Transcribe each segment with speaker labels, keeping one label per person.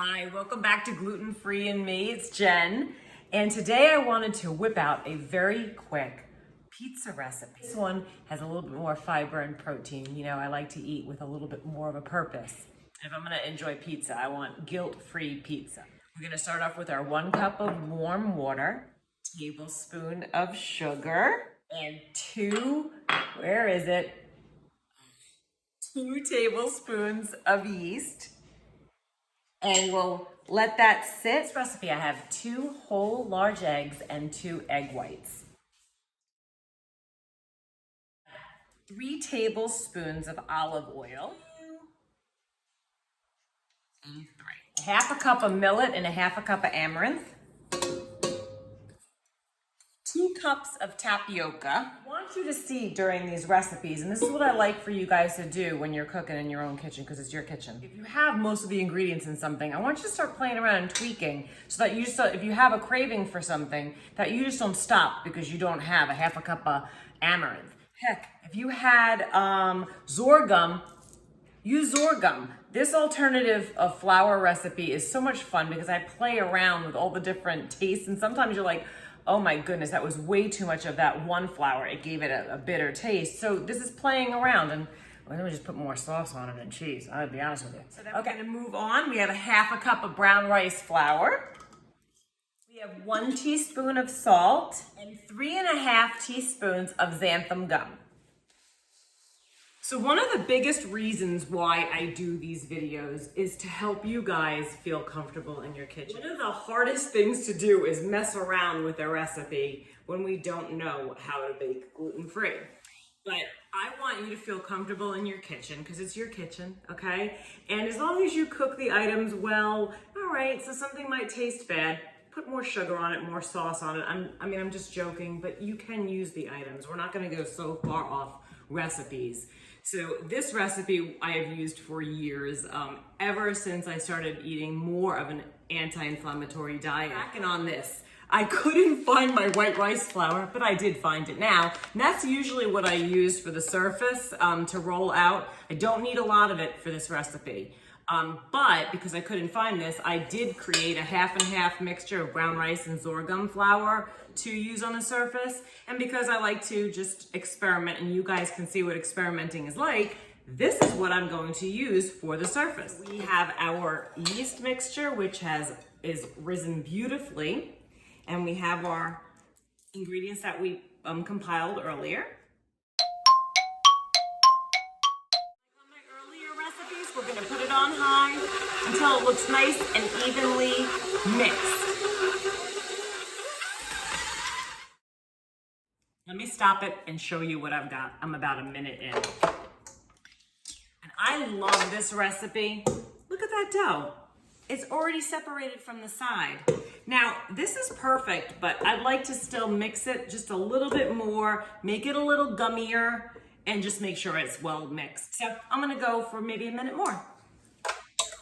Speaker 1: Hi, welcome back to Gluten-Free and Me. It's Jen. And today I wanted to whip out a very quick pizza recipe. This one has a little bit more fiber and protein. You know, I like to eat with a little bit more of a purpose. If I'm gonna enjoy pizza, I want guilt-free pizza. We're gonna start off with our 1 cup of warm water, tablespoon of sugar, and 2 tablespoons of yeast. And we'll let that sit. This recipe, I have 2 whole large eggs and 2 egg whites. 3 tablespoons of olive oil. And 3. 1/2 cup of millet and 1/2 cup of amaranth. 2 cups of tapioca. I want you to see during these recipes, and this is what I like for you guys to do when you're cooking in your own kitchen, because it's your kitchen. If you have most of the ingredients in something, I want you to start playing around and tweaking so that you just, if you have a craving for something, that you just don't stop because you don't have 1/2 cup of amaranth. Heck, if you had sorghum, use sorghum. This alternative of flour recipe is so much fun because I play around with all the different tastes, and sometimes you're like, oh my goodness, that was way too much of that one flour. It gave it a bitter taste. So this is playing around, and well, let me just put more sauce on it and cheese. I'll be honest with you. So then we're gonna move on. We have 1/2 cup of brown rice flour. We have 1 teaspoon of salt and 3.5 teaspoons of xanthan gum. So one of the biggest reasons why I do these videos is to help you guys feel comfortable in your kitchen. One of the hardest things to do is mess around with a recipe when we don't know how to bake gluten-free. But I want you to feel comfortable in your kitchen because it's your kitchen, okay? And as long as you cook the items well, all right, so something might taste bad, put more sugar on it, more sauce on it. I'm just joking, but you can use the items. We're not gonna go so far off recipes. So this recipe I have used for years, ever since I started eating more of an anti-inflammatory diet. Backing on this, I couldn't find my white rice flour, but I did find it now. And that's usually what I use for the surface to roll out. I don't need a lot of it for this recipe. But because I couldn't find this, I did create a 1/2 mixture of brown rice and sorghum flour to use on the surface. And because I like to just experiment, and you guys can see what experimenting is like, this is what I'm going to use for the surface. We have our yeast mixture, which is risen beautifully. And we have our ingredients that we compiled earlier. We're gonna put it on high until it looks nice and evenly mixed. Let me stop it and show you what I've got. I'm about a minute in. And I love this recipe. Look at that dough. It's already separated from the side. Now, this is perfect, but I'd like to still mix it just a little bit more, make it a little gummier, and just make sure it's well mixed. So I'm gonna go for maybe a minute more.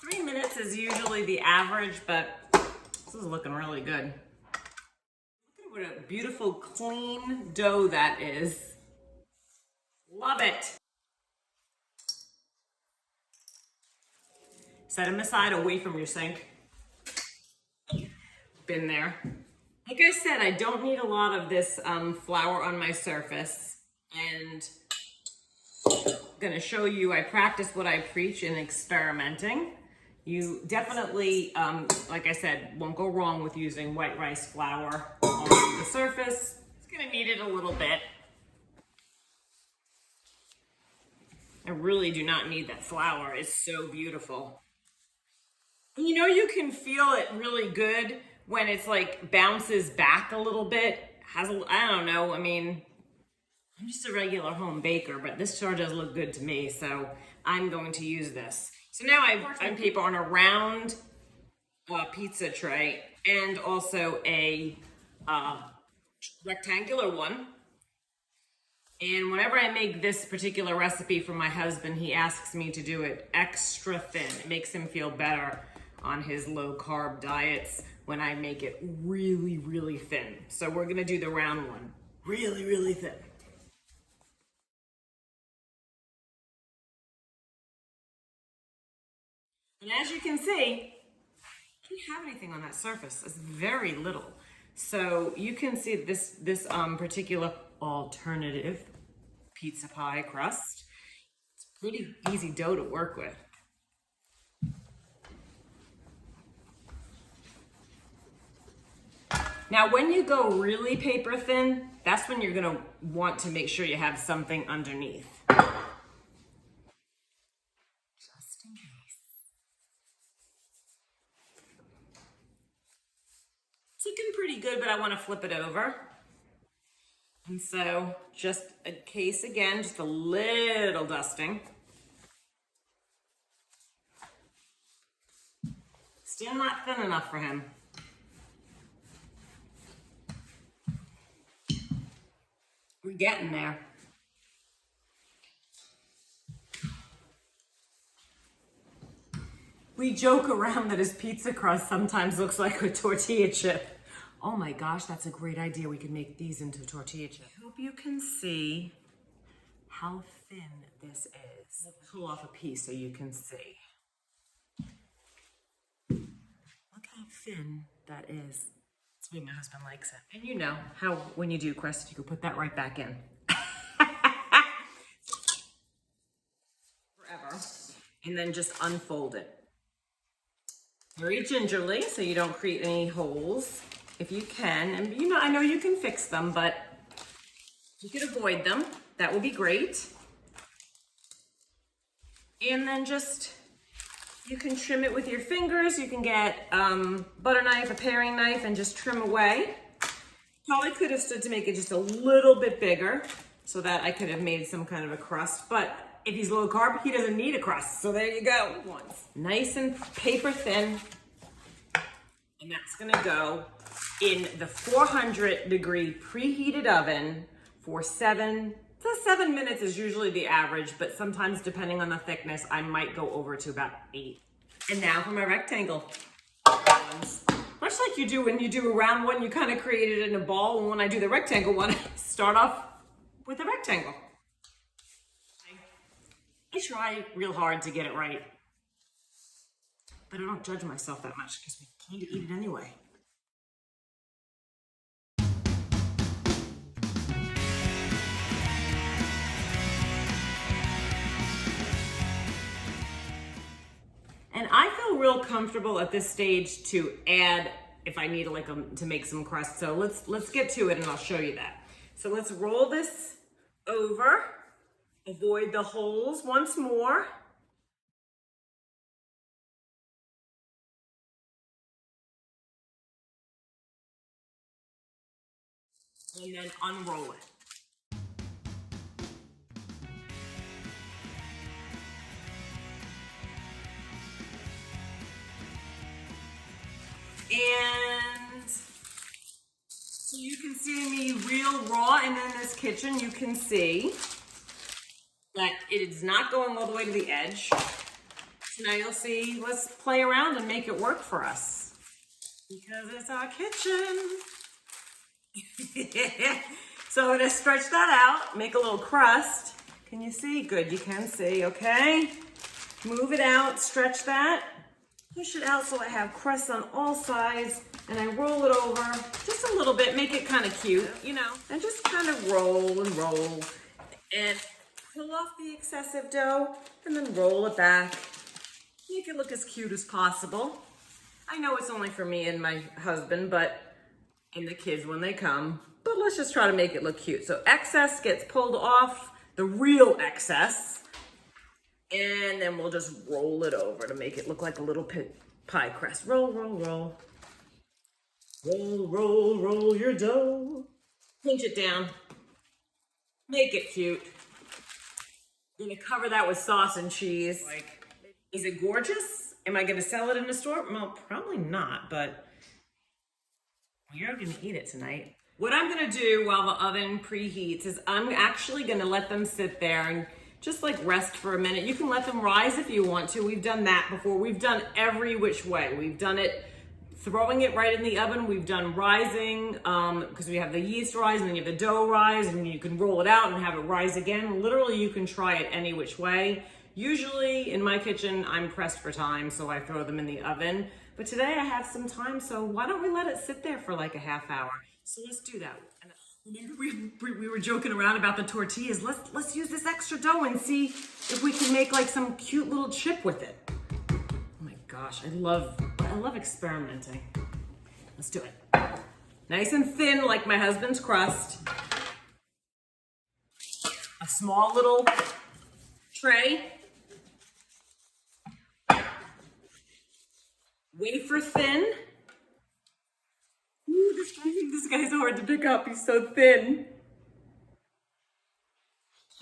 Speaker 1: 3 minutes is usually the average, but this is looking really good. Look at what a beautiful, clean dough that is. Love it. Set them aside away from your sink. Been there. Like I said, I don't need a lot of this flour on my surface, and I'm gonna show you, I practice what I preach in experimenting. You definitely, like I said, won't go wrong with using white rice flour on the surface. It's gonna knead it a little bit. I really do not need that flour. It's so beautiful. And you know, you can feel it really good when it's like bounces back a little bit. I don't know, I mean, I'm just a regular home baker, but this sure does look good to me, so I'm going to use this. So now I'm paper on a round pizza tray and also a rectangular one. And whenever I make this particular recipe for my husband, he asks me to do it extra thin. It makes him feel better on his low carb diets when I make it really, really thin. So we're gonna do the round one, really, really thin. And as you can see, didn't have anything on that surface. It's very little. So you can see this particular alternative pizza pie crust. It's pretty easy dough to work with. Now, when you go really paper thin, that's when you're gonna want to make sure you have something underneath. Just in case. It's looking pretty good, but I wanna flip it over. And so, just in case again, just a little dusting. Still not thin enough for him. We're getting there. We joke around that his pizza crust sometimes looks like a tortilla chip. Oh my gosh, that's a great idea. We could make these into tortilla chips. I hope you can see how thin this is. I'll pull off a piece so you can see. Look how thin that is. That's the way my husband likes it. And you know how when you do crust, you can put that right back in. Forever. And then just unfold it. Very gingerly, so you don't create any holes. If you can, and you know, I know you can fix them, but if you could avoid them, that would be great. And then just, you can trim it with your fingers. You can get butter knife, a paring knife, and just trim away. Probably could have stood to make it just a little bit bigger so that I could have made some kind of a crust, but if he's low carb, he doesn't need a crust. So there you go. Nice and paper thin. And that's gonna go in the 400-degree preheated oven for 7 minutes is usually the average, but sometimes depending on the thickness, I might go over to about 8. And now for my rectangle ones. Much like you do when you do a round one, you kind of create it in a ball. And when I do the rectangle one, I start off with a rectangle. I try real hard to get it right, but I don't judge myself that much because we kind of eat it anyway. And I feel real comfortable at this stage to add, if I need to make some crust. So let's get to it and I'll show you that. So let's roll this over. Avoid the holes once more. And then unroll it. And so you can see me real raw, and in this kitchen you can see that it is not going all the way to the edge. So now you'll see, let's play around and make it work for us. Because it's our kitchen. So I'm gonna stretch that out, make a little crust. Can you see? Good, you can see, okay? Move it out, stretch that. Push it out so I have crust on all sides, and I roll it over just a little bit, make it kind of cute, you know, and just kind of roll and roll. And pull off the excessive dough and then roll it back. Make it look as cute as possible. I know it's only for me and my husband, and the kids when they come, but let's just try to make it look cute. So excess gets pulled off, the real excess, and then we'll just roll it over to make it look like a little pie crust. Roll, roll, roll. Roll, roll, roll your dough. Pinch it down. Make it cute. I'm gonna cover that with sauce and cheese. Is it gorgeous? Am I gonna sell it in the store? Well, probably not, but you're gonna eat it tonight. What I'm gonna do while the oven preheats is I'm actually gonna let them sit there and just rest for a minute. You can let them rise if you want to. We've done that before. We've done every which way. We've done it throwing it right in the oven. We've done rising, because we have the yeast rise and then you have the dough rise and you can roll it out and have it rise again. Literally, you can try it any which way. Usually in my kitchen, I'm pressed for time, so I throw them in the oven. But today I have some time, so why don't we let it sit there for like a half hour? So let's do that. And remember we were joking around about the tortillas. Let's use this extra dough and see if we can make like some cute little chip with it. Oh my gosh, I love experimenting. Let's do it. Nice and thin like my husband's crust. A small little tray. Wafer thin. Ooh, this guy's hard to pick up. He's so thin.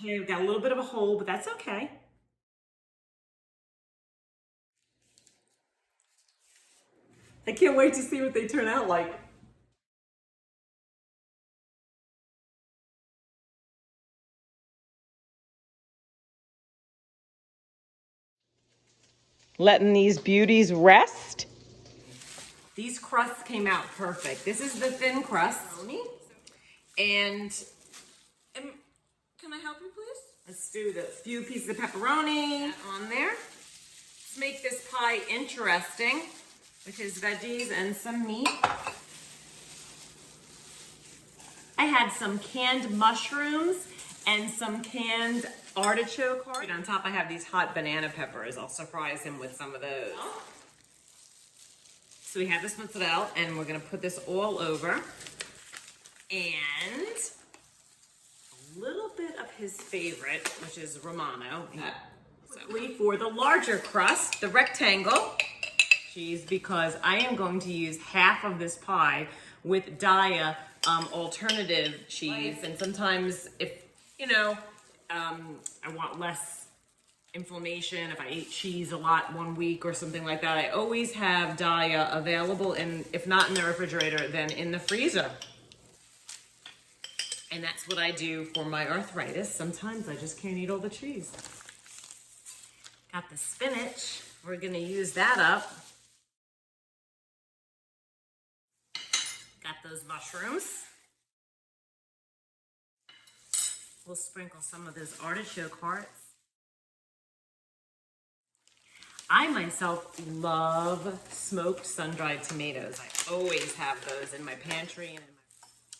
Speaker 1: Okay, we've got a little bit of a hole, but that's okay. I can't wait to see what they turn out like. Letting these beauties rest. These crusts came out perfect. This is the thin crust. And can I help you, please? Let's do the few pieces of pepperoni on there. Let's make this pie interesting with his veggies and some meat. I had some canned mushrooms and some canned artichoke heart. On top I have these hot banana peppers. I'll surprise him with some of those. So we have this mozzarella and we're gonna put this all over. And a little bit of his favorite, which is Romano. For the larger crust, the rectangle cheese, because I am going to use half of this pie with Daya alternative cheese. And sometimes if, you know, I want less inflammation, if I ate cheese a lot one week or something like that, I always have Daya available, and if not in the refrigerator, then in the freezer. And that's what I do for my arthritis. Sometimes I just can't eat all the cheese. Got the spinach. We're gonna use that up. Got those mushrooms. We'll sprinkle some of those artichoke hearts. I myself love smoked sun-dried tomatoes. I always have those in my pantry. And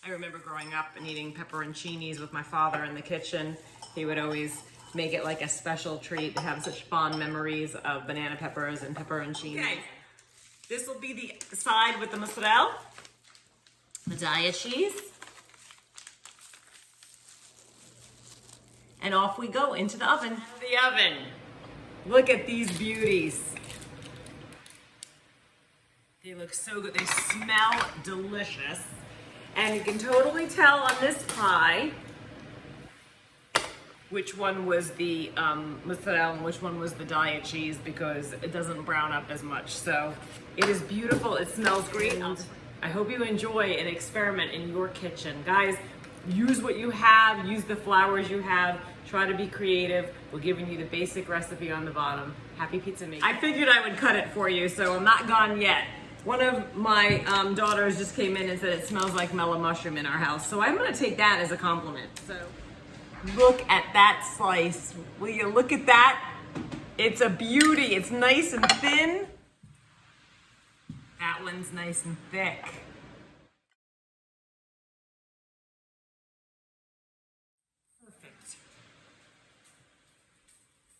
Speaker 1: I remember growing up and eating pepperoncinis with my father in the kitchen. He would always make it like a special treat to have such fond memories of banana peppers and pepperoncinis. Okay, this will be the side with the mozzarella, the Daya cheese. And off we go into the oven. The oven. Look at these beauties. They look so good. They smell delicious. And you can totally tell on this pie which one was the mozzarella and which one was the Daya cheese, because it doesn't brown up as much. So it is beautiful. It smells great. And I hope you enjoy and experiment in your kitchen. Guys, use what you have. Use the flours you have. Try to be creative. We're giving you the basic recipe on the bottom. Happy pizza making. I figured I would cut it for you, so I'm not gone yet. One of my daughters just came in and said it smells like mellow mushroom in our house. So I'm gonna take that as a compliment. So look at that slice. Will you look at that? It's a beauty. It's nice and thin. That one's nice and thick. Perfect.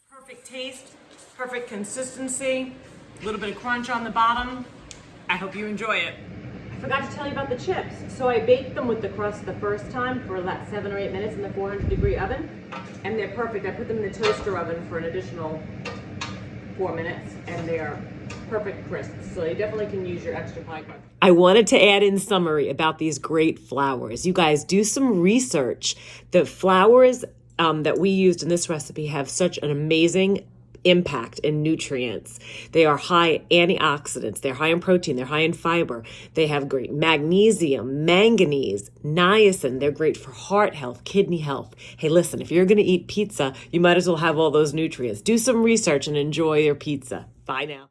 Speaker 1: Perfect taste, perfect consistency, a little bit of crunch on the bottom. I hope you enjoy it. I forgot to tell you about the chips. So I baked them with the crust the first time for about 7 or 8 minutes in the 400-degree oven, and they're perfect. I put them in the toaster oven for an additional 4 minutes, and they are perfect crisps. So you definitely can use your extra pie crust. I wanted to add in summary about these great flours. You guys do some research. The flours that we used in this recipe have such an amazing impact in nutrients. They are high antioxidants. They're high in protein. They're high in fiber. They have great magnesium, manganese, niacin. They're great for heart health, kidney health. Hey, listen, if you're going to eat pizza, you might as well have all those nutrients. Do some research and enjoy your pizza. Bye now.